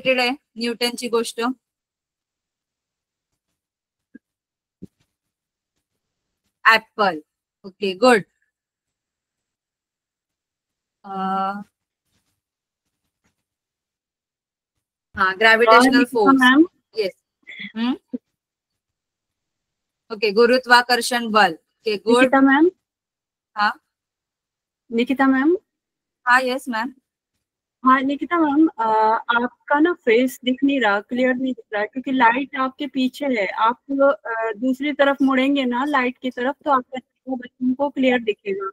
Related आहे न्यूटनची गोष्ट? ऍपल. Okay good. हाँ gravitational force. Ma'am yes. Okay गुरुत्वाकर्षण बल. Okay good. निकिता मैम. हाँ निकिता मैम. हाँ यस मैम. हाँ निकिता मैम, आपका ना फेस दिख नहीं रहा, क्लियर नहीं दिख रहा है क्योंकि लाइट आपके पीछे है. आप दूसरी तरफ मुड़ेंगे ना लाइट की तरफ तो आपका बच्चों को क्लियर दिखेगा.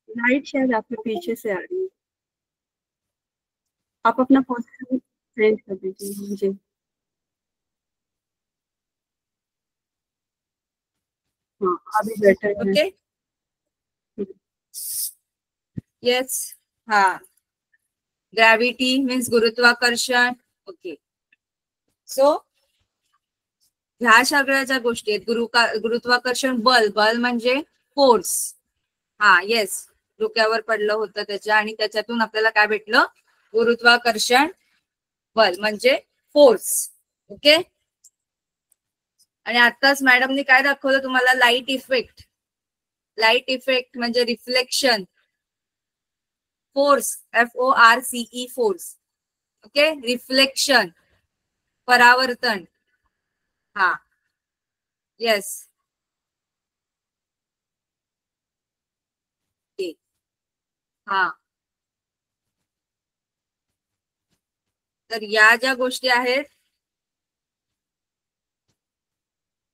लाइट शायद आपके पीछे से आ रही है. आप अपना पोजीशन चेंज कर दीजिए मुझे. हाँ अभी बेटर है. Okay yes. हाँ ग्रॅव्हिटी मीन्स गुरुत्वाकर्षण. ओके सो ह्या सगळ्या ज्या गोष्टी आहेत गुरुत्वाकर्षण बल. बल म्हणजे फोर्स. हा येस डोक्यावर पडलं होतं त्याच्या आणि त्याच्यातून आपल्याला काय भेटलं? गुरुत्वाकर्षण बल म्हणजे फोर्स. ओके आणि आताच मॅडमनी काय दाखवलं तुम्हाला? Light effect. लाईट इफेक्ट म्हणजे reflection. Force FORCE force. Okay reflection परावर्तन. हा येस. हा तर या ज्या गोष्टी आहेत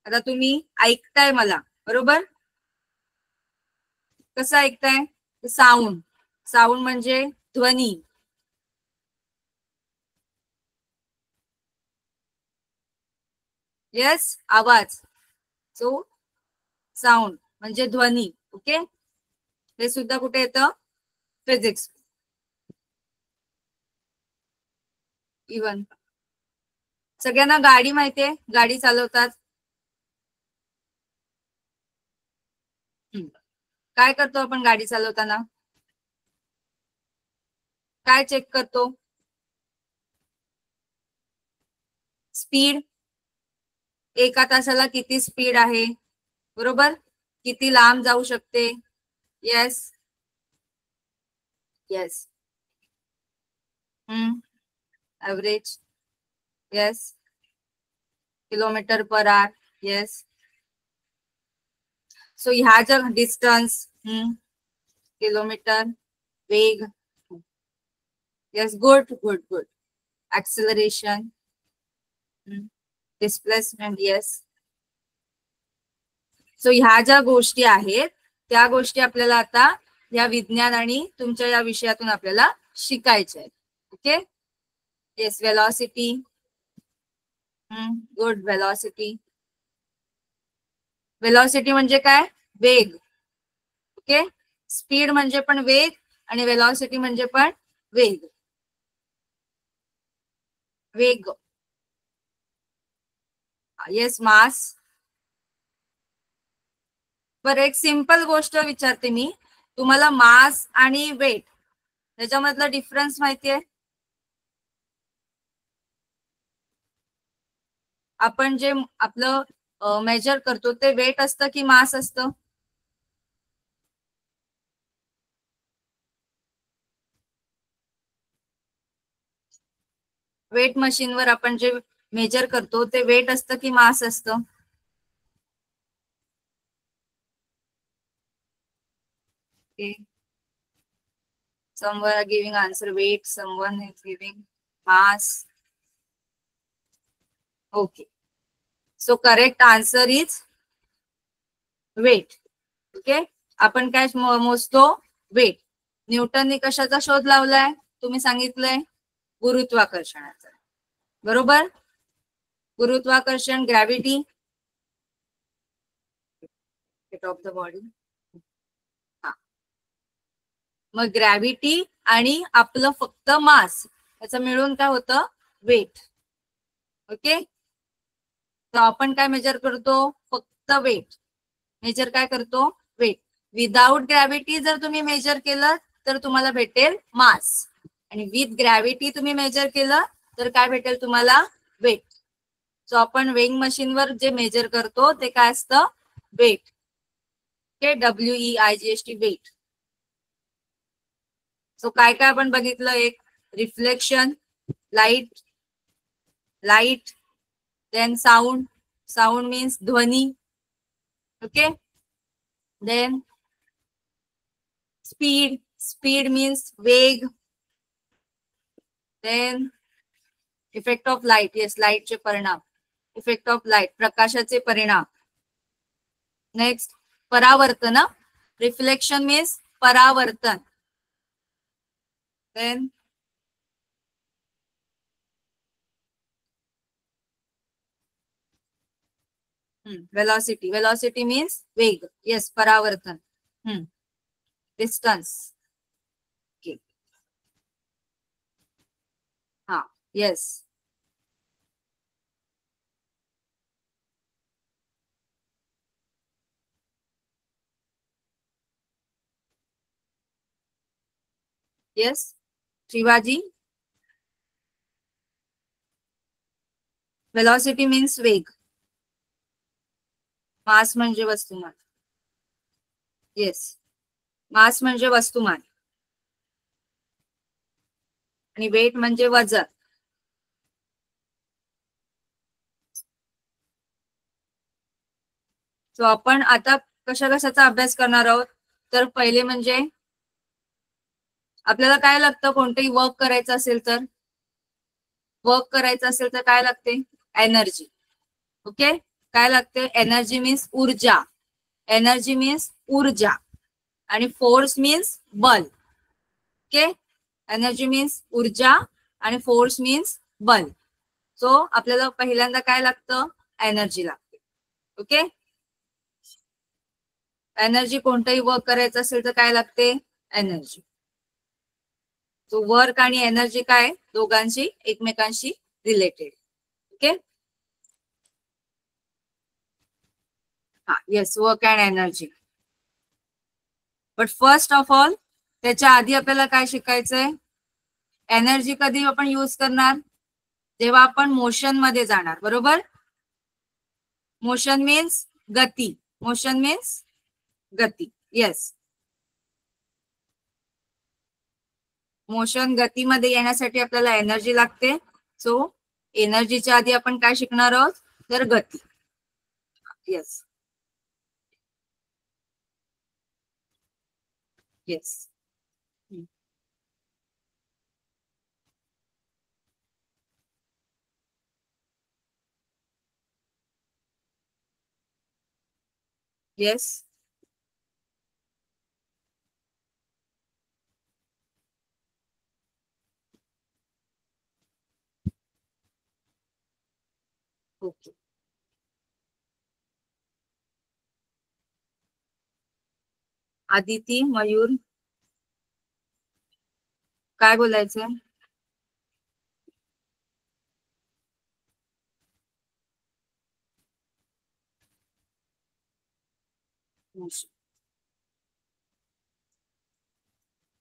आता तुम्ही ऐकताय मला बरोबर? कसं ऐकताय? साऊंड. साऊंड म्हणजे ध्वनी. येस आवाज. सो साऊंड म्हणजे ध्वनी. ओके हे सुद्धा कुठे येतं? फिजिक्स. इवन सगळ्यांना गाडी माहितीये? गाडी चालवतात. काय करतो आपण गाडी चालवताना? काय चेक करतो? स्पीड. एका तासाला किती स्पीड आहे बरोबर? किती लांब जाऊ शकते? Yes yes. Average. Yes. Kilometre per hour. Yes. So ह्या ज्या डिस्टन्स किलोमीटर वेग. Yes good good good. Acceleration displacement. Yes. So ह्या ज्या गोष्टी आहेत त्या गोष्टी आपल्याला आता या विज्ञान आणि तुमच्या या विषयातून आपल्याला शिकायच्या आहेत. Okay yes. Velocity. Good. Velocity. Velocity म्हणजे काय? वेग. ओके स्पीड म्हणजे पण वेग आणि वेलॉसिटी म्हणजे पण वेग. वेग. येस मास. बरं एक सिंपल गोष्ट विचारते मी तुम्हाला. मास आणि वेट त्याच्यामधला डिफरन्स माहितीये? आपण जे आपलं मेजर करतो ते वेट असतं की मास असतं? वेट मशीनवर आपण जे मेजर करतो ते वेट असतं की मास असतं? Someone are giving answer weight, someone is giving mass. Okay. So correct answer is weight. Okay. आपण काय मोजतो? वेट. न्यूटनने कशाचा शोध लावलाय? तुम्ही सांगितलंय गुरुत्वाकर्षणाचा. बरोबर? गुरुत्वाकर्षण ग्रॅव्हिटी ऑफ द बॉडी. मग ग्रॅव्हिटी आणि आपलं फक्त मास याचं मिळून काय होतं? वेट. ओके तर आपण काय मेजर करतो? फक्त वेट. मेजर काय करतो? वेट. विदाउट ग्रॅव्हिटी जर तुम्ही मेजर केलं तर तुम्हाला भेटेल मास, आणि विथ ग्रॅव्हिटी तुम्ही मेजर केलं तर काय भेटेल तुम्हाला? वेट. सो आपण वेइंग मशीनवर जे मेजर करतो ते काय असतं? Weight. Okay, WEIGHT, weight. So काय काय आपण बघितलं? एक reflection, light, light, then sound, sound means ध्वनी. Okay, then speed, speed means वेग, then effect of light, yes लाईटचे परिणाम, इफेक्ट ऑफ लाईट, प्रकाशाचे परिणाम. नेक्स्ट परावर्तन, रिफ्लेक्शन मीन्स परावर्तन. देन वेलॉसिटी, वेलॉसिटी मीन्स वेग, येस परावर्तन. डिस्टन्स, हा yes. Yes Shivaji. Velocity means वेग, मास म्हणजे वस्तुमान. येस, मास म्हणजे वस्तुमान, आणि वेट म्हणजे वजन. सो आपण आता कशा कशाचा अभ्यास करणार आहोत? तर पहिले म्हणजे आपल्याला काय लागतं? कोणतंही वर्क करायचं असेल तर, वर्क करायचं असेल तर काय लागते? एनर्जी. ओके, काय लागते? एनर्जी मीन्स ऊर्जा, एनर्जी मीन्स ऊर्जा, आणि फोर्स मीन्स बल. ओके, एनर्जी मीन्स ऊर्जा आणि फोर्स मीन्स बल. सो आपल्याला पहिल्यांदा काय लागतं? एनर्जी लागते. ओके, एनर्जी, कोणतंही वर्क करायचं असेल तर काय लागते? एनर्जी. सो वर्क आणि एनर्जी काय? दोघांशी एकमेकांशी रिलेटेड. ओके, हा yes, work and energy. But first of all त्याच्या आधी आपल्याला काय शिकायचंय? एनर्जी कधी आपण यूज करणार? जेव्हा आपण मोशन मध्ये जाणार, बरोबर? मोशन मीन्स गती, मोशन मीन्स गती. येस, मोशन गतीमध्ये येण्यासाठी आपल्याला एनर्जी लागते. सो एनर्जीच्या आधी आपण काय शिकणार आहोत? तर गती. Yes yes. Yes, okay. Aditi, Mayur, काय बोलायचंय?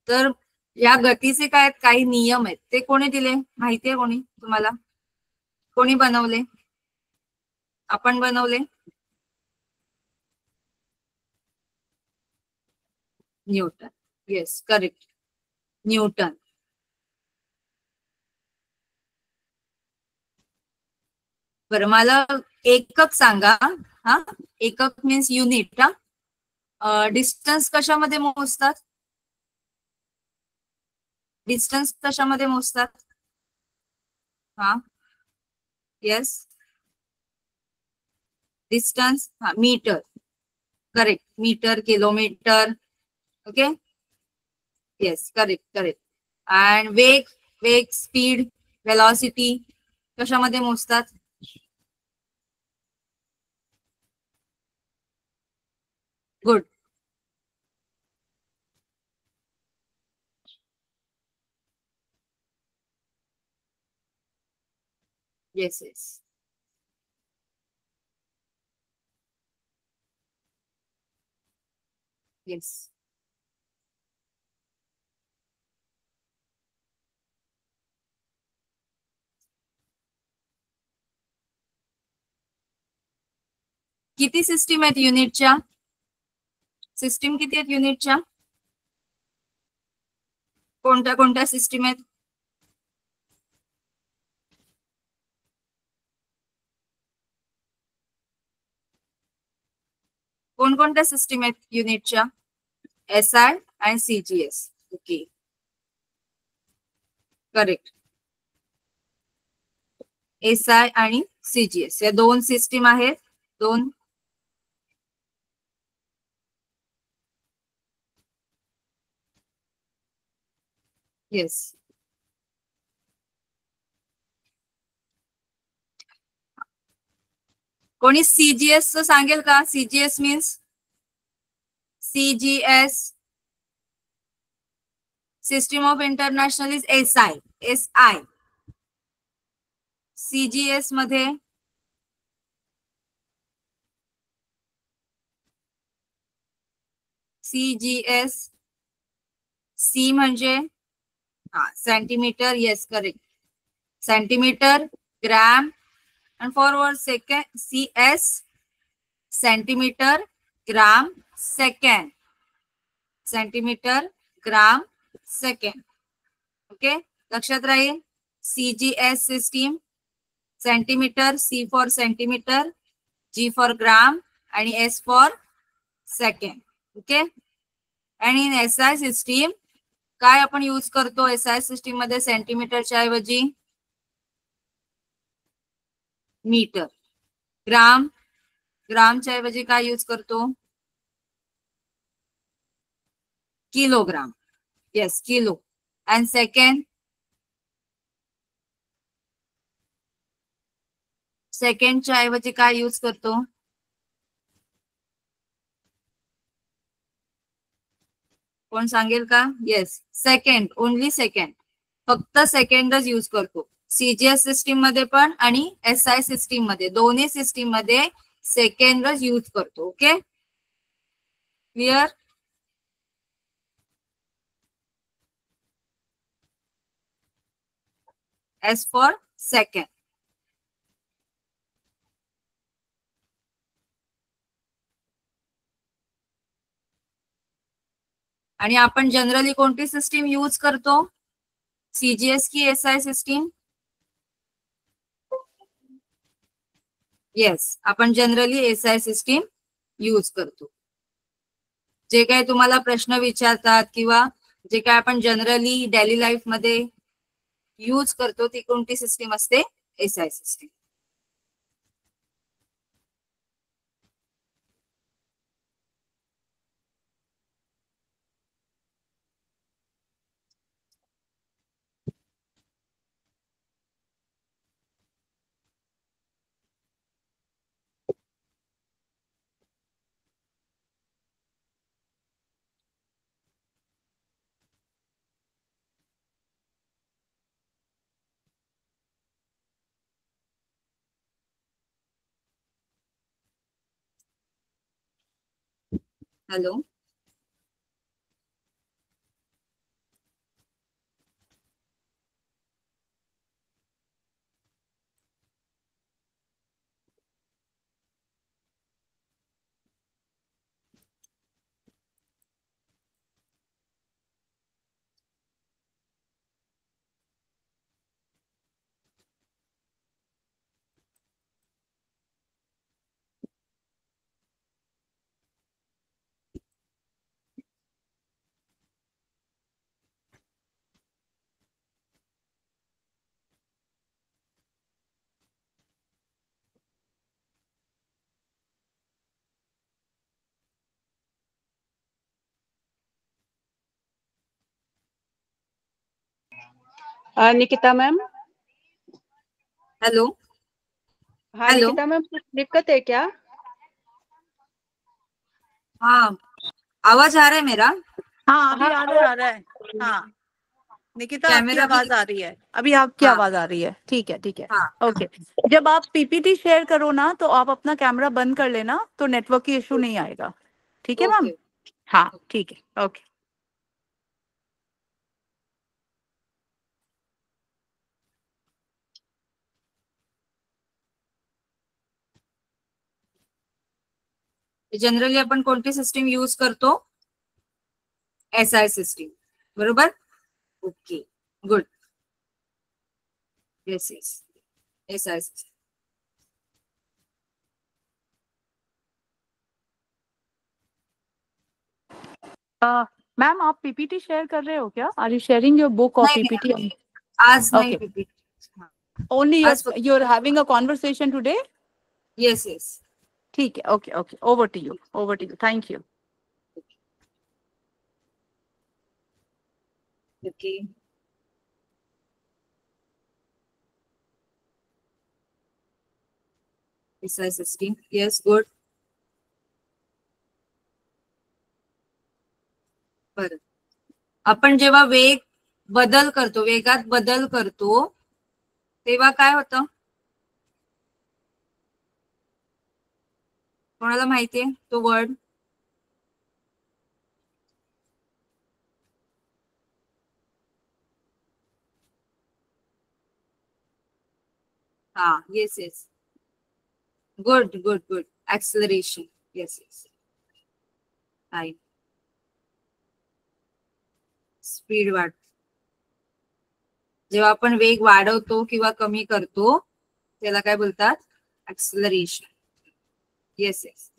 तर या गतीचे काय काही नियम आहेत, ते कोणी दिले माहितीये? कोणी तुम्हाला? कोणी बनवले? आपण बनवले? न्यूटन. Yes correct, Newton. बरं, मला एकक सांगा. हा, एकक मीन्स युनिट. डिस्टन्स कशामध्ये मोजतात? डिस्टन्स कशामध्ये मोजतात? हा येस, डिस्टन्स, हा metre. Correct, metre, kilometre. Okay, yes correct correct. And वेग, वेग, स्पीड, वेलॉसिटी कशामध्ये मोजतात? गुड. Yes yes. येस. किती सिस्टीम आहेत युनिटच्या? सिस्टीम किती आहेत युनिटच्या? कोणत्या कोणत्या सिस्टीम आहेत? कोणकोणत्या सिस्टीम आहेत युनिटच्या? SI आणि CGS. Okay, correct. SI आणि CGS या दोन सिस्टीम आहेत. दोन. येस. कोणी CGS सांगेल का? CGS means CGS system of international is SI. CGS मध्ये CGS C म्हणजे centimetre. Yes, correct. Centimetre, gram and forward second. CS centimetre, gram, second. Centimetre, gram, second. Okay, लक्षात राहील. CGS system centimetre, C for centimetre, G for gram आणि S for second. Okay. आणि in SI system काय आपण use करतो? SI system मध्ये सेंटीमीटरच्या ऐवजी metre. ग्रामच्या ऐवजी काय यूज करतो? किलोग्राम. Yes, kilo. अँड सेकंडच्या ऐवजी काय यूज करतो? कोण सांगेल का? Yes, second. Only second. फक्त सेकंडच यूज करतो. CGS सिस्टीम मध्ये पण आणि SI सिस्टीम मध्ये, दोन्ही सिस्टीम मध्ये सेकंडच यूज करतो. Okay, clear? S for second. आणि आपण जनरली कोणती सिस्टीम यूज करतो? CGS की SI सिस्टीम? येस, आपण जनरली SI सिस्टीम यूज करतो. जे काय तुम्हाला प्रश्न विचारतात किंवा जे काय आपण जनरली डेली लाईफ मध्ये यूज करतो ती कोणती सिस्टीम असते? SI system. Hello, Nikita ma'am. Hello. हाँ निकिता मैम, कुछ दिक्कत है क्या? हाँ, आवाज आ रहा है मेरा? हाँ, अभी आ रहा है. हाँ निकिता, आपकी आवाज आ रही है. अभी आपकी आवाज आ रही है. ठीक है, ठीक है. ओके. जब आप PPT शेयर करो ना तो आप अपना कैमरा बंद कर लेना, तो नेटवर्क की इशू नहीं आएगा. ठीक है मैम? हाँ ठीक है, ओके। जनरली आपण कोणती सिस्टीम यूज करतो? SI सिस्टीम, बरोबर? Okay, good. Yes yes, SI system. Ma'am आप पीपीटी शेयर कर रहे हो क्या? Are you sharing your book और पीपीटी? आज नहीं PPT. Only you're having a conversation today? Yes, yes. ठीक है, okay, okay. Over to you. Over to you. Thank you. Okay. SI system. Yes, good. बरं. आपण जेव्हा वेगात बदल करतो तेव्हा काय होतं? कोणाला माहितीये तो वर्ड? हा, yes yes, good good good. Acceleration. Yes yes. Speed वाढ. जेव्हा आपण वेग वाढवतो किंवा कमी करतो त्याला काय बोलतात? Acceleration. Yes yes.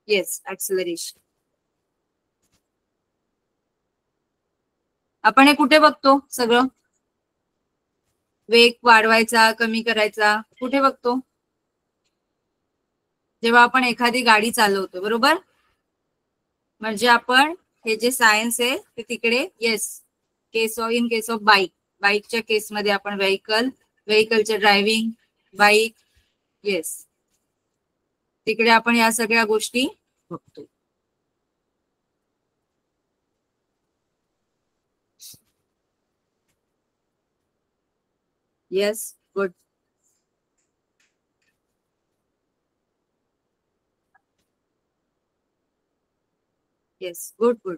Yes, acceleration. आपण हे कुठे बघतो सगळं? वेग वाढवायचा कमी करायचा कुठे बघतो? जेव्हा आपण एखादी गाडी चालवतो, बरोबर? म्हणजे आपण हे जे सायन्स आहे ते तिकडे, येस, इन केस ऑफ बाईकच्या केसमध्ये आपण व्हेकलचे ड्रायव्हिंग, बाईक, येस, तिकडे आपण या सगळ्या गोष्टी बघतो. Yes, good. Yes, good good.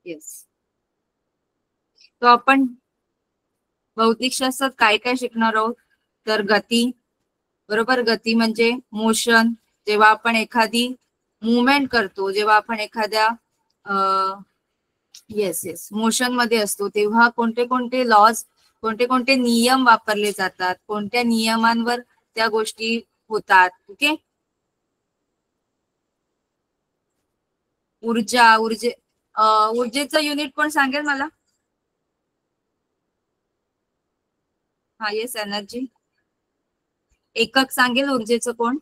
Yes. तो आपण भौतिकशास्त्रात काय काय शिकणार आहोत? तर गती, बरोबर? गती म्हणजे मोशन. जेव्हा आपण एखादी मुवमेंट करतो, जेव्हा आपण एखाद्या येस येस मोशन मध्ये असतो तेव्हा कोणते कोणते लॉज, कोणते कोणते नियम वापरले जातात, कोणत्या नियमांवर त्या गोष्टी होतात. ओके. ऊर्जेचं युनिट कोण सांगेल मला? हा, येस, एनर्जी. एकक सांगेल ऊर्जेचं कोण?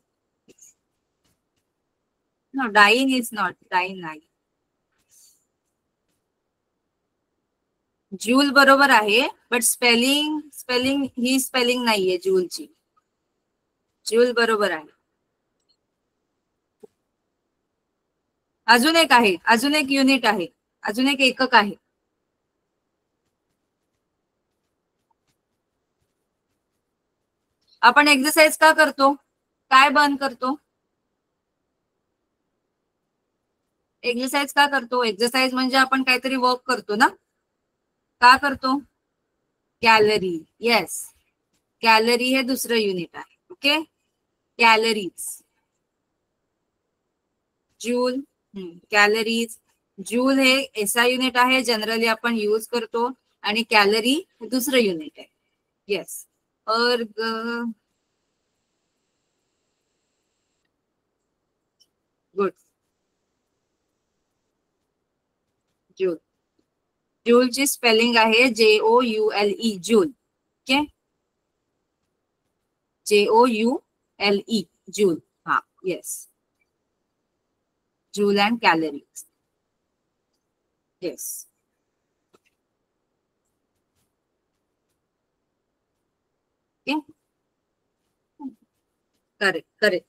No, dyne is not. Dyne नाही. जूल बरोबर आहे, बट स्पेलिंग ही स्पेलिंग नाहीये जूलची. जूल बरोबर आहे. अजून एक आहे, अजून एक युनिट आहे, अजून एक एकक आहे. आपण एक्सरसाइज का करतो? काय बर्न करतो? एक्सरसाइज का करतो? एक्सरसाइज म्हणजे आपण काहीतरी वर्क करतो ना. का करतो? कॅलरी. येस, कॅलरी हे दुसरं युनिट आहे. Okay, calories. Joule, calories. Joule हे एसआय युनिट आहे, जनरली आपण यूज करतो, आणि कॅलरी हे दुसरं युनिट आहे. येस. गुड. जूल. जूलची स्पेलिंग आहे JOULE. Joule. Okay. JOULE, joule. हा, yes, joule and calories. Yes. Correct, correct.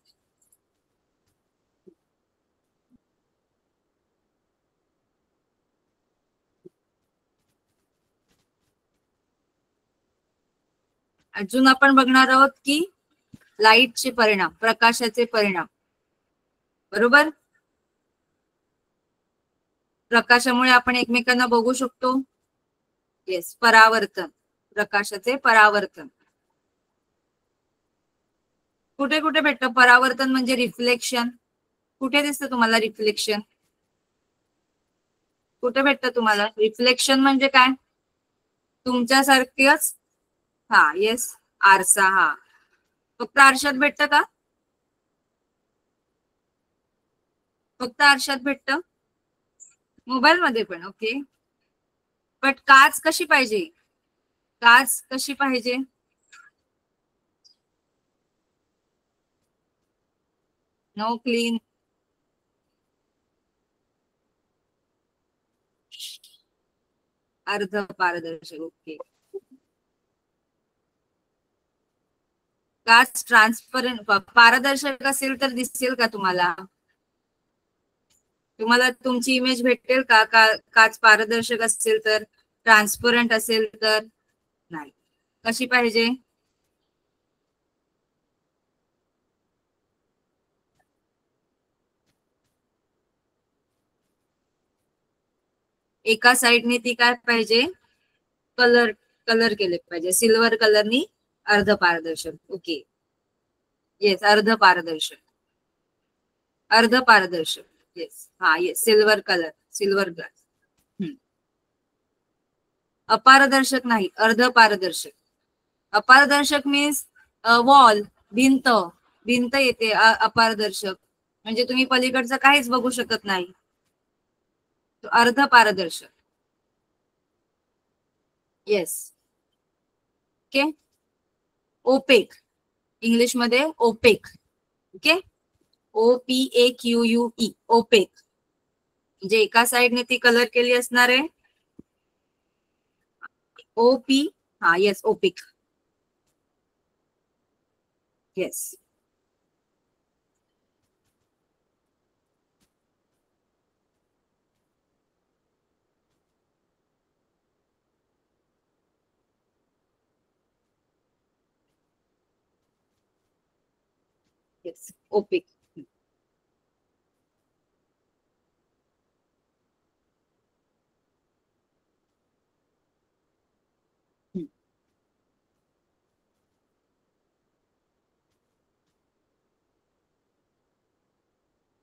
अजून आपण बघणार आहोत की लाईटचे परिणाम, प्रकाशाचे परिणाम. बरोबर. प्रकाशामुळे आपण एकमेकांना बघू शकतो. येस, परावर्तन, प्रकाशाचे परावर्तन. कुठे कुठे भेटतं परावर्तन? म्हणजे रिफ्लेक्शन. कुठे दिसतं तुम्हाला रिफ्लेक्शन? कुठे भेटतं तुम्हाला रिफ्लेक्शन? म्हणजे काय? तुमच्यासारखंच. हा, येस, आरसा. हा, फक्त आरशात भेटतं का? फक्त आरशात भेटतं? मोबाईल मध्ये पण? ओके. बट काच कशी पाहिजे? काच कशी पाहिजे? No, clean. अर्ध पारदर्शक. ओके. काच ट्रान्सपरंट, पारदर्शक असेल तर दिसेल का तुम्हाला? तुम्हाला तुमची इमेज भेटेल का? काच पारदर्शक असेल तर? ट्रान्सपरंट असेल तर नाही. कशी पाहिजे? एका साइडने ती काय पाहिजे? कलर केले पाहिजे. सिल्वर कलरनी अर्ध पारदर्शक. ओके. येस, अर्ध पारदर्शक. अर्ध पारदर्शक. येस. हा, yes, silver colour, silver glass. अपारदर्शक नाही, अर्ध पारदर्शक. अपारदर्शक मीन्स वॉल, भिंत. भिंत येते अपारदर्शक, म्हणजे तुम्ही पलीकडचं काहीच बघू शकत नाही. अर्ध पारदर्शक. येस. ओके. ओपेक, इंग्लिश मध्ये ओपेक. ओके. OPAQUE, opaque. म्हणजे एका साइडने ती कलर केली असणार आहे. OP. हा, yes, opaque. Yes. Yes, opaque.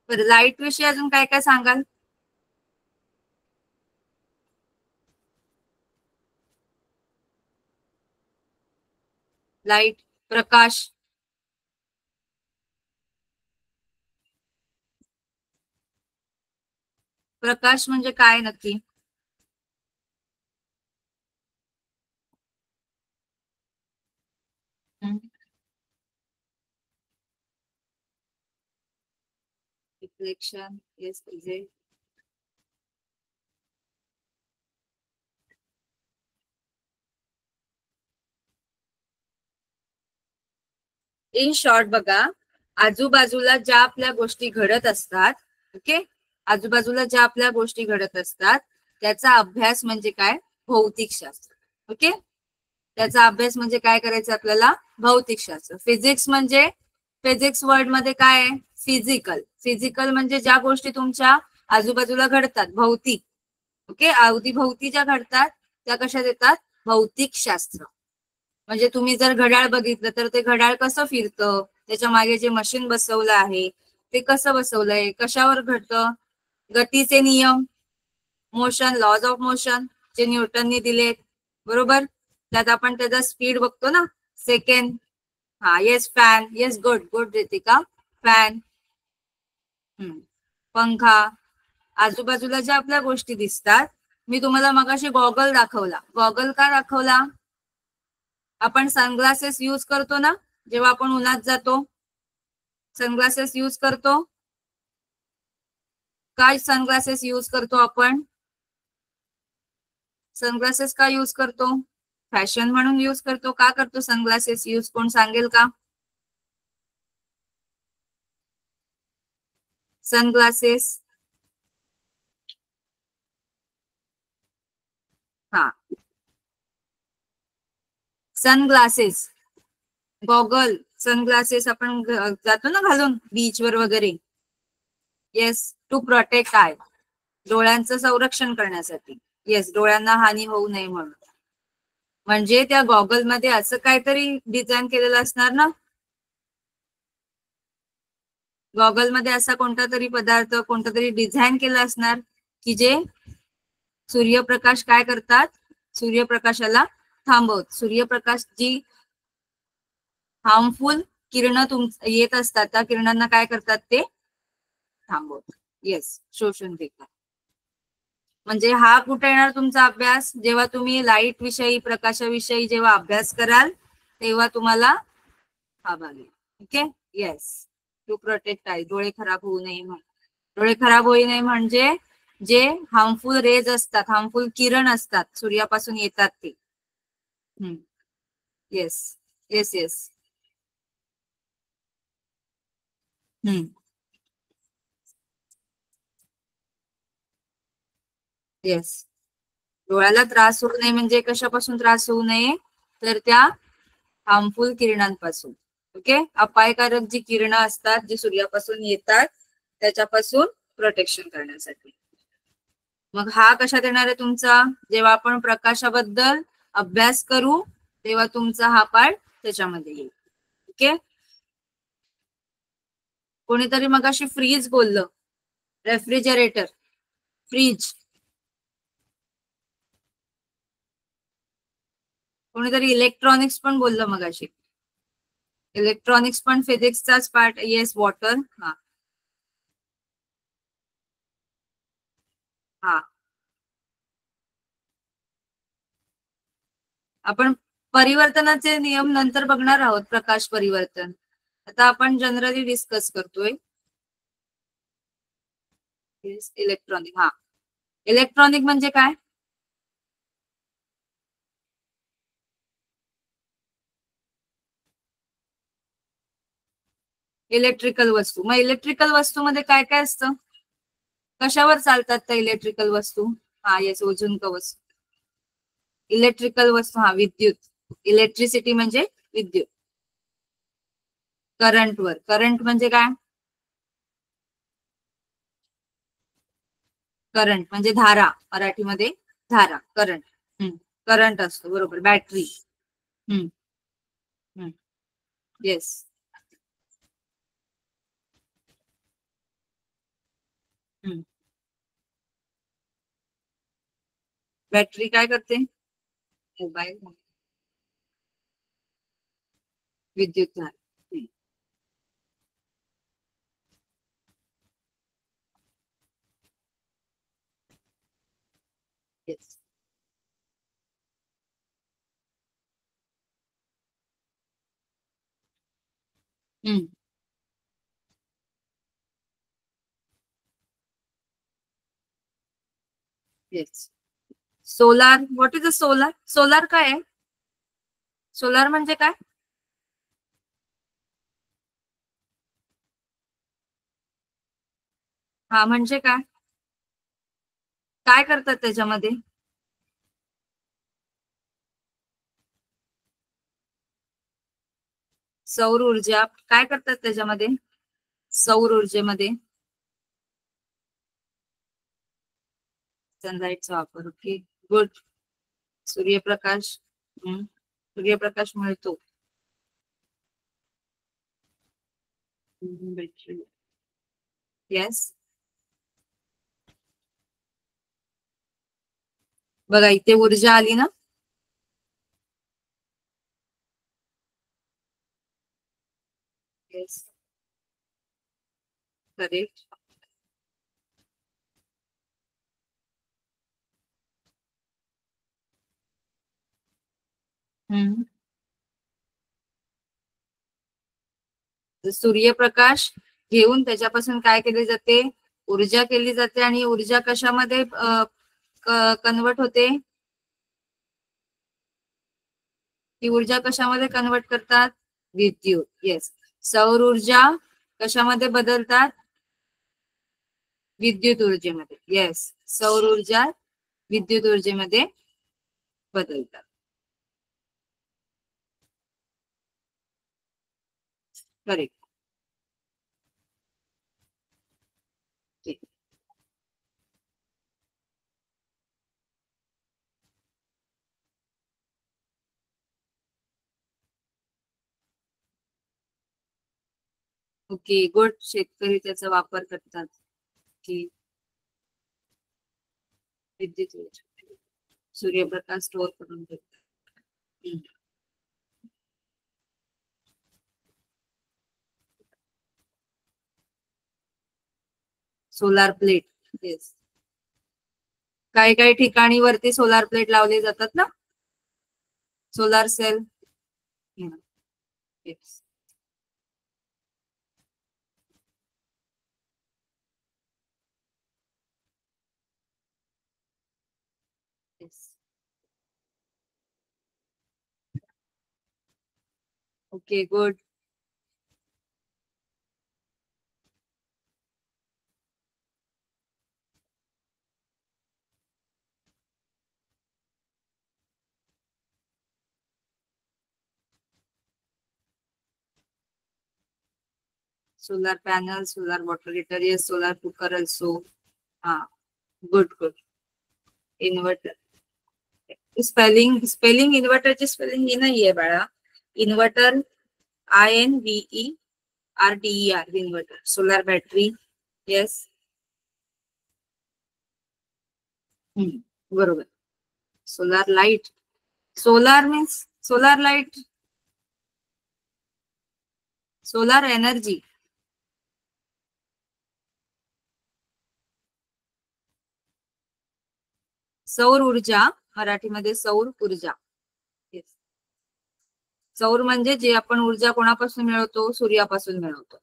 बरं, लाईट विषयी अजून काय काय सांगाल? लाईट, प्रकाश. प्रकाश म्हणजे काय नक्की? रिफ्लेक्शन. येस, इजे. इन शॉर्ट बघा, आजूबाजूला ज्या आपल्या गोष्टी घडत असतात, ओके, आजूबाजूला ज्या आपल्या गोष्टी घडत असतात त्याचा अभ्यास म्हणजे काय? भौतिकशास्त्र. ओके. त्याचा अभ्यास म्हणजे काय करायचं आपल्याला? भौतिकशास्त्र. फिजिक्स म्हणजे, फिजिक्स वर्ड मध्ये काय आहे? फिजिकल. फिजिकल म्हणजे ज्या गोष्टी तुमच्या आजूबाजूला घडतात, भौतिक. ओके. अवतीभोवती ज्या घडतात त्या कशात येतात? भौतिकशास्त्र. म्हणजे तुम्ही जर घड्याळ बघितलं तर ते घड्याळ कसं फिरतं, त्याच्या मागे जे मशीन बसवलं आहे ते कसं बसवलंय, कशावर घडतं? गतीचे नियम, मोशन, लॉज ऑफ मोशन जे न्यूटनने दिलेत. बरोबर. त्यात आपण त्याचा स्पीड बघतो ना, सेकंड. हा, yes, fan. Yes, good good Ritika. Fan, पंखा. आजूबाजूला ज्या आपल्या गोष्टी दिसतात. मी तुम्हाला मगाशी गॉगल दाखवला. गॉगल का दाखवला? आपण सनग्लासेस यूज करतो ना, जेव्हा आपण उन्हात जातो सनग्लासेस यूज करतो? काय सनग्लासेस यूज करतो आपण? सनग्लासेस का यूज करतो? फॅशन म्हणून यूज करतो? का करतो सनग्लासेस यूज? कोण सांगेल का? सनग्लासेस, हा सनग्लासेस, गॉगल, सनग्लासेस आपण जातो ना घालून बीचवर वगैरे. येस, टू प्रोटेक्ट आय, डोळ्यांचं संरक्षण करण्यासाठी. येस, डोळ्यांना हानी होऊ नये म्हणून. म्हणजे त्या गॉगल मध्ये असं काहीतरी डिझाईन केलेलं असणार ना, गॉगल मध्ये असा कोणता तरी पदार्थ, कोणता तरी डिझाईन केलं असणार की जे सूर्यप्रकाश काय करतात, सूर्यप्रकाशाला थांबवत. सूर्यप्रकाश जी हार्मफुल किरण येत असतात त्या किरणांना काय करतात, ते थांबवत. येस, शोषून घेतात. म्हणजे हा कुठे येणार तुमचा अभ्यास? जेव्हा तुम्ही लाईट विषयी, प्रकाशाविषयी जेव्हा अभ्यास कराल तेव्हा तुम्हाला हा भाग येईल. Okay, yes, to protect eye, डोळे खराब होऊ नये म्हणून. डोळे खराब होऊ नये म्हणजे जे हार्मफुल रेज असतात, हार्मफुल किरण असतात सूर्यापासून येतात ते. Yes yes yes. येस, डोळ्याला त्रास होऊ नये म्हणजे कशापासून त्रास होऊ नये, तर त्या हार्मफुल किरणांपासून. ओके, अपायकारक जी किरणं असतात जी सूर्यापासून येतात त्याच्यापासून प्रोटेक्शन करण्यासाठी. मग हा कशात येणार आहे तुमचा? जेव्हा आपण प्रकाशाबद्दल अभ्यास करू तेव्हा तुमचा हा पार्ट त्याच्यामध्ये येईल. ओके, कोणीतरी मगाशी फ्रीज बोललं, रेफ्रिजरेटर, फ्रीज. कोणीतरी इलेक्ट्रॉनिक्स पण बोललं मगाशी. इलेक्ट्रॉनिक्स पण फिजिक्सचाच पार्ट. Yes, water. हा हा, आपण परिवर्तनाचे नियम नंतर बघणार आहोत. प्रकाश परिवर्तन आता आपण जनरली डिस्कस करतोय. इलेक्ट्रॉनिक, हा, इलेक्ट्रॉनिक म्हणजे काय? इलेक्ट्रिकल वस्तू. मग इलेक्ट्रिकल वस्तूमध्ये काय काय असतं? कशावर चालतात त्या इलेक्ट्रिकल वस्तू? हा, येस, ओझोन कवच. इलेक्ट्रिकल वस्तू, हा, विद्युत. इलेक्ट्रिसिटी म्हणजे विद्युत. करंटवर. करंट म्हणजे काय? करंट म्हणजे धारा, मराठीमध्ये धारा, करंट. करंट असतो, बरोबर. बॅटरी. येस. बॅटरी काय करते? मोबाईल, विद्युत धारा. Yes. Yes. Solar. What is a solar? Solar काय आहे? सोलार म्हणजे काय? हा, म्हणजे काय? काय करतात त्याच्यामध्ये? सौर ऊर्जा. काय करतात त्याच्यामध्ये? सौर ऊर्जेमध्ये सनलाईटचा वापर. Okay, good. सूर्यप्रकाश. सूर्यप्रकाश मिळतो. येस. बघा इथे ऊर्जा आली ना. Yes, correct. सूर्यप्रकाश घेऊन त्याच्यापासून काय केले जाते, ऊर्जा केली जाते. आणि ऊर्जा कशामध्ये कन्वर्ट होते, ती ऊर्जा कशामध्ये कन्वर्ट करतात, विद्युत. येस, सौर ऊर्जा कशामध्ये बदलतात, विद्युत ऊर्जेमध्ये. येस, सौर ऊर्जा विद्युत ऊर्जेमध्ये बदलतात. करेक्ट. Okay good. शेतकरी त्याचा वापर करतात की विद्युत ऊर्जा, सूर्यप्रकाश स्टोर करून ठेवतात. Solar plate. येस, काही काही ठिकाणी वरती सोलार प्लेट लावले जातात ना, solar cell. Yes, okay good. Solar panel, solar water heater, yes, solar cooker also. हा, गुड गुड. इन्व्हर्टर, स्पेलिंग इन्व्हर्टरची स्पेलिंग ही नाहीये बाळा. Inverter INVERTER, inverter. Solar battery. Yes, बरोबर. Solar light, solar means solar light, solar energy. सौर ऊर्जा, मराठीमध्ये सौर ऊर्जा. येस, सौर म्हणजे जे आपण ऊर्जा कोणापासून मिळवतो, सूर्यापासून मिळवतो.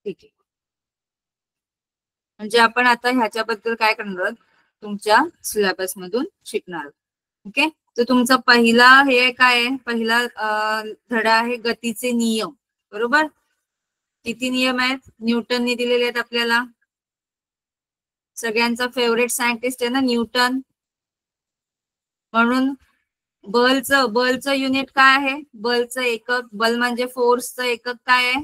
ठीक आहे. म्हणजे आपण आता ह्याच्याबद्दल काय करणार, तुमच्या सिलेबस मधून शिकणार. ओके, तर तुमचा पहिला हे काय आहे, पहिला धडा आहे गतीचे नियम. बरोबर. किती नियम आहेत, न्यूटनने दिलेले आहेत आपल्याला. सगळ्यांचा फेवरेट सायंटिस्ट आहे ना न्यूटन. म्हणून बलचं युनिट काय आहे, बलचं एकक, बल म्हणजे फोर्सचं एकक काय आहे,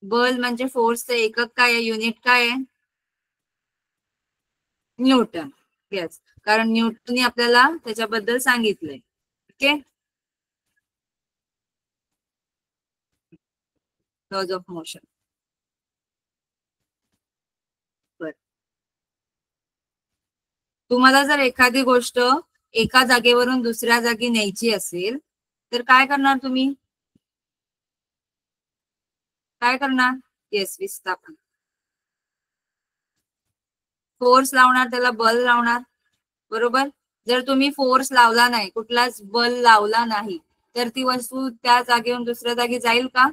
बल म्हणजे फोर्सचं एकक काय आहे, युनिट काय आहे, न्यूटन. येस, कारण न्यूटनने आपल्याला त्याच्याबद्दल सांगितलंय. Okay, laws of motion. तुम्हाला जर एखादी गोष्ट एका जागेवरून दुसऱ्या जागी न्यायची असेल तर काय करणार तुम्ही, काय करणार, येस, विस्थापन. फोर्स लावणार, त्याला बल लावणार. बरोबर. जर तुम्ही फोर्स लावला नाही, कुठलाच बल लावला नाही, तर ती वस्तू त्या जागेवरून दुसऱ्या जागी जाईल का,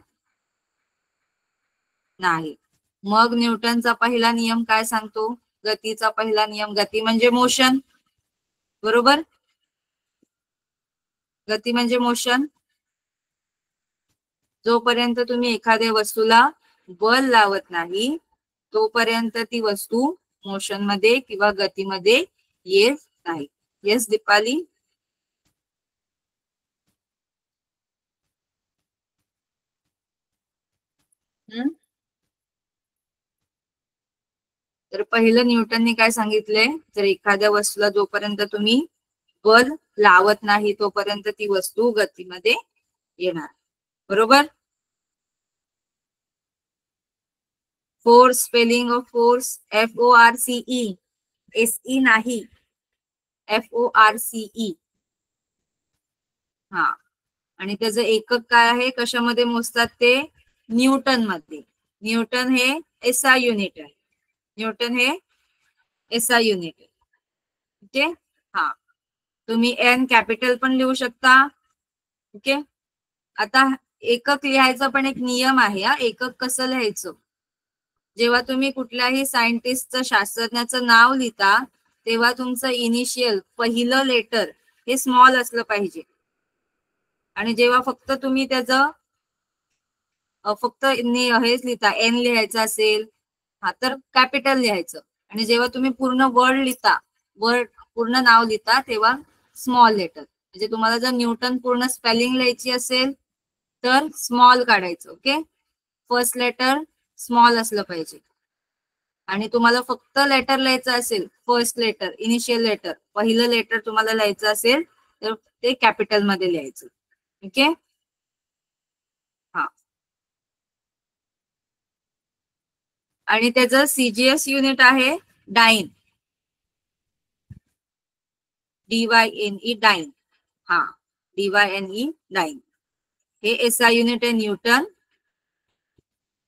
नाही. मग न्यूटनचा पहिला नियम काय सांगतो, गतीचा पहिला नियम, गती म्हणजे मोशन. बरोबर. गती म्हणजे मोशन. जोपर्यंत तुम्ही एखाद्या वस्तूला बल लावत नाही तोपर्यंत ती वस्तू मोशन मध्ये किंवा गतीमध्ये येत नाही. येस दीपाली. तर पहिलं न्यूटनने काय सांगितलंय, तर एखाद्या वस्तूला जोपर्यंत तुम्ही बल लावत नाही तोपर्यंत ती वस्तू गतीमध्ये येणार. बरोबर. Force, spelling of force FORCE, SE नाही, FORCE. हा, आणि त्याचं एकक काय आहे, कशामध्ये मोजतात ते, न्यूटन मध्ये. न्यूटन हे SI युनिट आहे. न्यूटन हे SI युनिट आहे. ओके. हा, तुम्ही N कॅपिटल पण लिहू शकता. ओके. आता एकक लिहायचा पण एक नियम आहे. हा, एकक कसं लिहायचं, जेव्हा तुम्ही कुठल्याही सायंटिस्टचं, शास्त्रज्ञाचं नाव लिहिता तेव्हा तुमचं इनिशियल पहिलं लेटर हे स्मॉल असलं पाहिजे. आणि जेव्हा फक्त तुम्ही त्याचं फक्त हेच लिहिता, N लिहायचं असेल हा, तर कॅपिटल लिहायचं. आणि जेव्हा तुम्ही पूर्ण वर्ड लिहिता, वर्ड पूर्ण नाव लिहिता, तेव्हा स्मॉल लेटर. म्हणजे तुम्हाला जर न्यूटन पूर्ण स्पेलिंग लिहायची असेल तर स्मॉल काढायचं. ओके. फर्स्ट लेटर स्मॉल असलं पाहिजे. आणि तुम्हाला फक्त लेटर लिहायचं असेल, फर्स्ट लेटर, इनिशियल लेटर, पहिलं लेटर तुम्हाला लिहायचं असेल तर ते कॅपिटल मध्ये लिहायचं. ओके. हा, आणि त्याचं CGS युनिट आहे डाइन, DYNE, डाइन. हा, DYNE, डाइन. हे SI युनिट आहे Newton.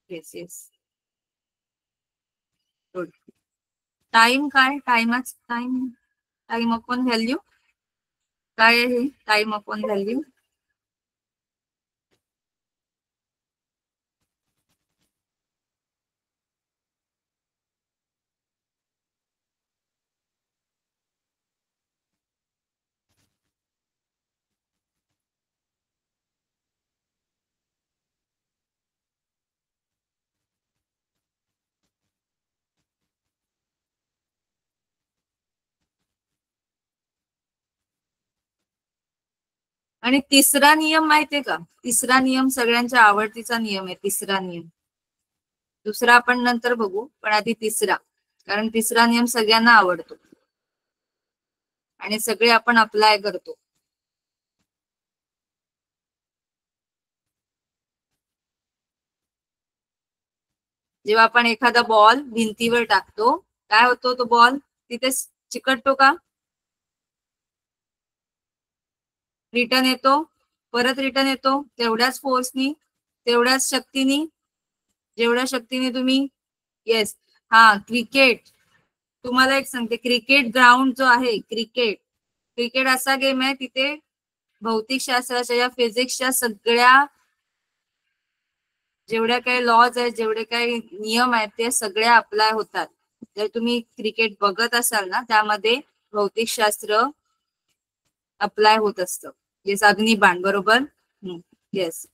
Yes yes. Good. Time काय, टाइमच, टाइम अपॉन व्हॅल्यू काय आहे, टाइम अपॉन व्हॅल्यू. आणि तिसरा नियम माहितीये का, तिसरा नियम सगळ्यांच्या आवडतीचा नियम आहे. तिसरा नियम, दुसरा आपण नंतर बघू, पण आधी तिसरा, कारण तिसरा नियम सगळ्यांना आवडतो आणि सगळे आपण अप्लाय करतो. जेव्हा आपण एखादा बॉल भिंतीवर टाकतो, काय होतो, तो बॉल तिथे चिकटतो का, रिटर्न येतो, परत रिटर्न येतो, तेवढ्याच फोर्सनी, तेवढ्याच शक्तीनी, जेवढ्या शक्तीने तुम्ही. येस. हा, क्रिकेट, तुम्हाला एक सांगते, क्रिकेट ग्राउंड जो आहे, क्रिकेट असा गेम आहे तिथे भौतिकशास्त्राच्या या फिजिक्सच्या सगळ्या जेवढ्या काही लॉज आहेत, जेवढे काही नियम आहेत, ते सगळ्या अप्लाय होतात. जर तुम्ही क्रिकेट बघत असाल ना, त्यामध्ये भौतिकशास्त्र अप्लाय होत असतं. येस, अग्निबाण, बरोबर. Yes.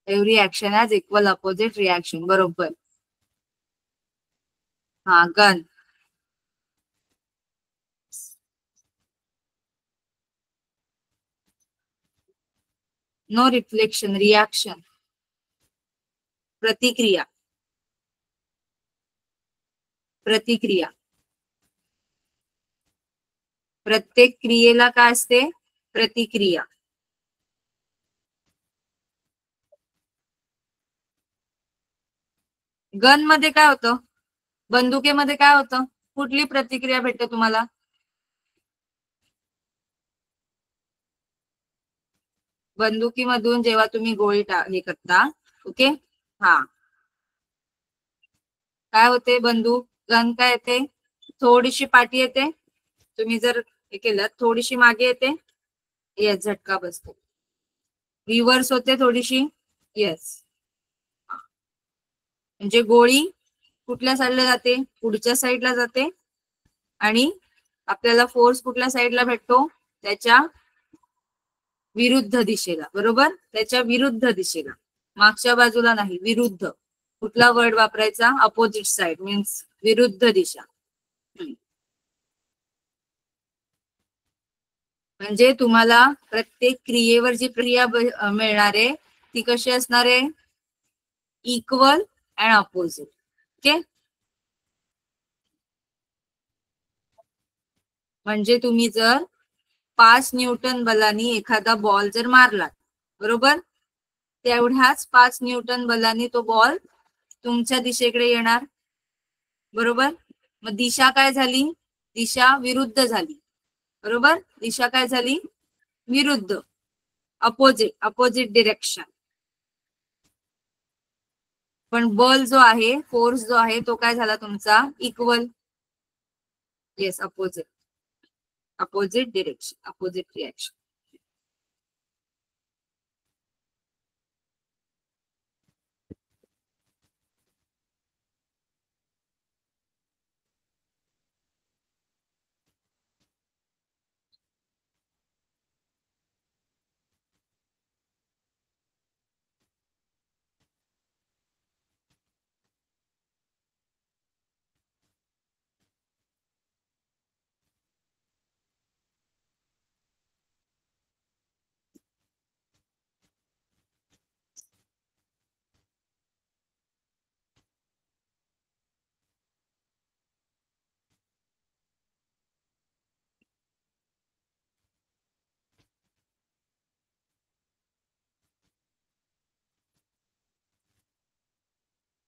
Every action has equal opposite reaction, बरोबर. हा, गन. नो रिफ्लेक्शन, रिॲक्शन, प्रतिक्रिया, प्रतिक्रिया. प्रत्येक क्रियेला काय असते, प्रतिक्रिया. गन मध्ये काय होतं, बंदुकेमध्ये काय होतं, कुठली प्रतिक्रिया भेटते तुम्हाला, बंदुकीमधून जेव्हा तुम्ही गोळी हे करता. ओके. हा, काय होते, बंदूक, गन काय येते, थोडीशी पाठी येते, तुम्ही जर हे केलं थोडीशी मागे येते, येस, झटका बसतो, रिव्हर्स होते थोडीशी. येस. म्हणजे गोळी कुठल्या साईडला जाते, पुढच्या साईडला जाते, आणि आपल्याला फोर्स कुठल्या साईडला भेटतो, त्याच्या विरुद्ध दिशेला, बरोबर, त्याच्या विरुद्ध दिशेला, मागच्या बाजूला नाही, विरुद्ध. कुठला वर्ड वापरायचा? अपोजिट साइड मीन्स विरुद्ध दिशा. म्हणजे तुम्हाला प्रत्येक क्रियेवर जी क्रिया मिळणार आहे ती कशी असणार आहे? Equal and opposite. ओके. म्हणजे तुम्ही जर 5 न्यूटन बलानी एखादा बॉल जर मारला, बरोबर, तेवढ्याच 5 न्यूटन बलानी तो बॉल तुमच्या दिशेकडे येणार, बरोबर. मग दिशा काय झाली? दिशा विरुद्ध झाली, बरोबर. दिशा काय झाली? विरुद्ध, अपोजिट डिरेक्शन. पण बल जो आहे, फोर्स जो आहे तो काय झाला तुमचा? Equal. Yes, opposite direction, opposite reaction.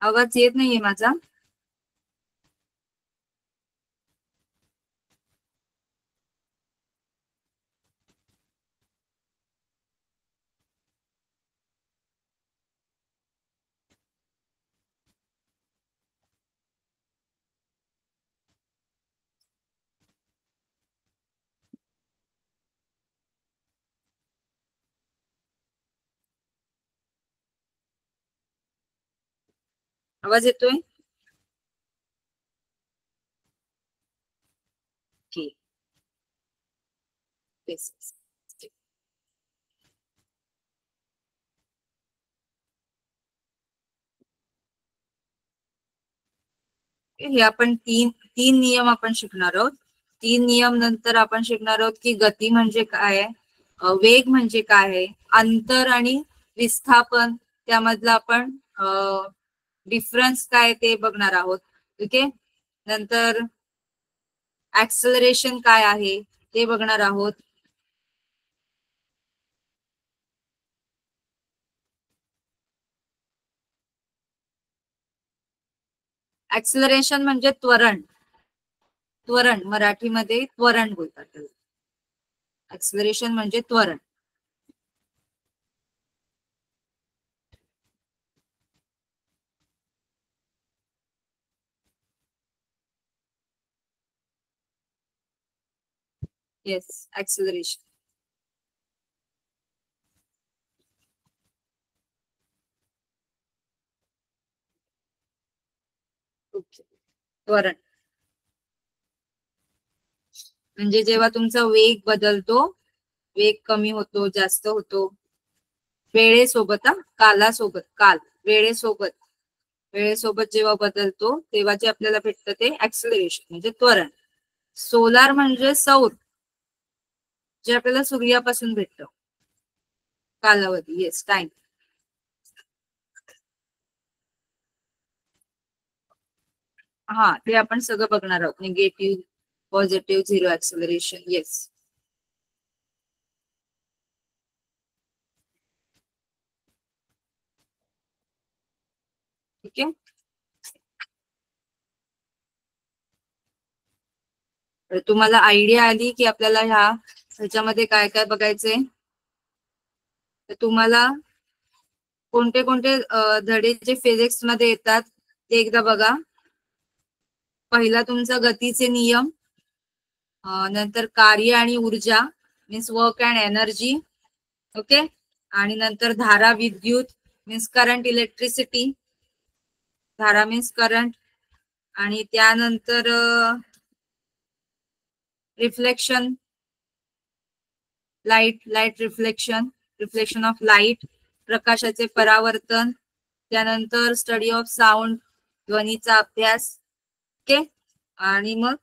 आवाज येत नाहीये माझा? आवाज येतोय? ठीक. हे आपण तीन नियम आपण शिकणार आहोत. 3 नियम नंतर आपण शिकणार आहोत की गती म्हणजे काय आहे, वेग म्हणजे काय आहे, अंतर आणि विस्थापन त्यामधला आपण डिफरन्स काय ते बघणार आहोत. ओके. नंतर ऍक्सलरेशन काय आहे ते बघणार आहोत. ऍक्सलरेशन म्हणजे त्वरण. मराठीमध्ये त्वरण बोलतात त्याला. ऍक्सलरेशन म्हणजे त्वरण. Yes, acceleration. त्वरण म्हणजे जेव्हा तुमचा वेग बदलतो, वेग कमी होतो, जास्त होतो, वेळेसोबत, वेळेसोबत जेव्हा बदलतो तेव्हा जे आपल्याला भेटतं ते ऍक्सलरेशन म्हणजे त्वरण. सोलार म्हणजे सौर, जे आपल्याला सूर्यापासून भेटतं. कालावधी, येस, टाइम. हा, ते आपण सगळं बघणार आहोत. Negative, positive, zero acceleration. Yes. ठीक आहे. तर तुम्हाला आयडिया आली की आपल्याला ह्याच्यामध्ये काय काय बघायचंय. तर तुम्हाला कोणते कोणते धडे जे फिजिक्स मध्ये येतात ते एकदा बघा. पहिला तुमचा गतीचे नियम, नंतर कार्य आणि ऊर्जा means work and energy. Okay. आणि नंतर धारा, विद्युत मीन्स करंट, इलेक्ट्रिसिटी. धारा मीन्स करंट. आणि त्यानंतर reflection, light reflection of light, प्रकाशाचे परावर्तन, त्यानंतर स्टडी ऑफ साऊंड, ध्वनीचा अभ्यास. ओके, आणि मग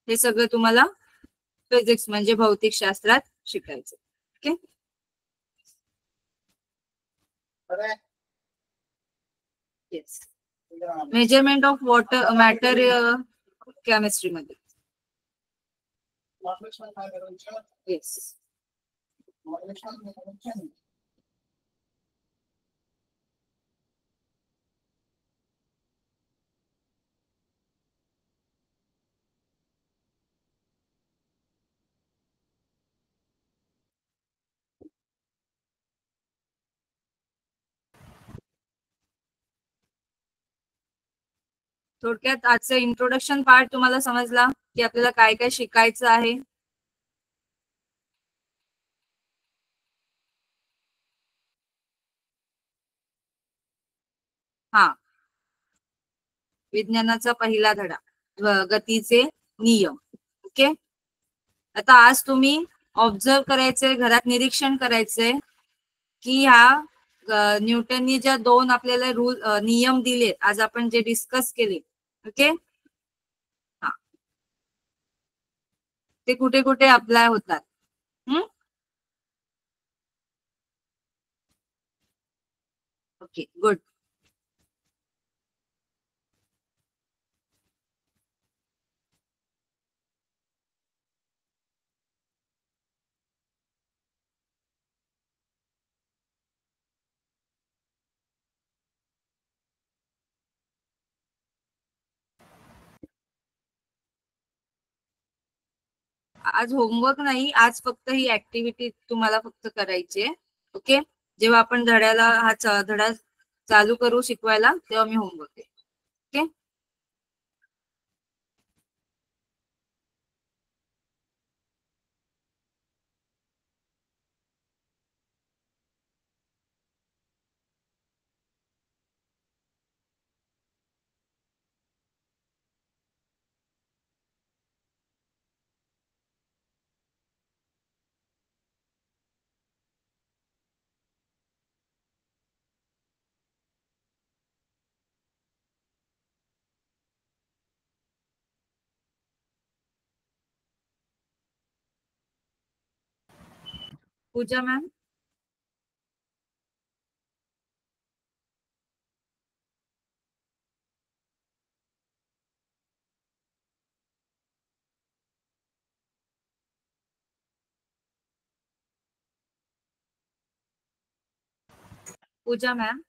हे सगळं तुम्हाला फिजिक्स म्हणजे भौतिक शास्त्रात शिकायचं. Okay, yes. Measurement of water matter chemistry मध्ये. येस. थोडक्यात आजचं इंट्रोडक्शन पार्ट तुम्हाला समजला की आपल्याला काय काय शिकायचं आहे. हा, विज्ञानाचा पहिला धडा गतीचे नियम. ओके, आता आज तुम्ही ऑब्झर्व करायचंय, घरात निरीक्षण करायचंय की ह्या न्यूटननी ज्या 2 आपल्याला रूल नियम दिले, आज आपण जे डिस्कस केले. ओके, हा, ते कुठे कुठे अप्लाय होतात. Okay, good. आज होमवर्क नाही, आज फक्त ही ऍक्टिव्हिटी तुम्हाला फक्त करायची आहे. ओके, जेव्हा आपण धड्याला हा धडा चालू करू शिकवायला तेव्हा मी होमवर्क देईन. ओके, पूजा मॅम. पूजा मॅम.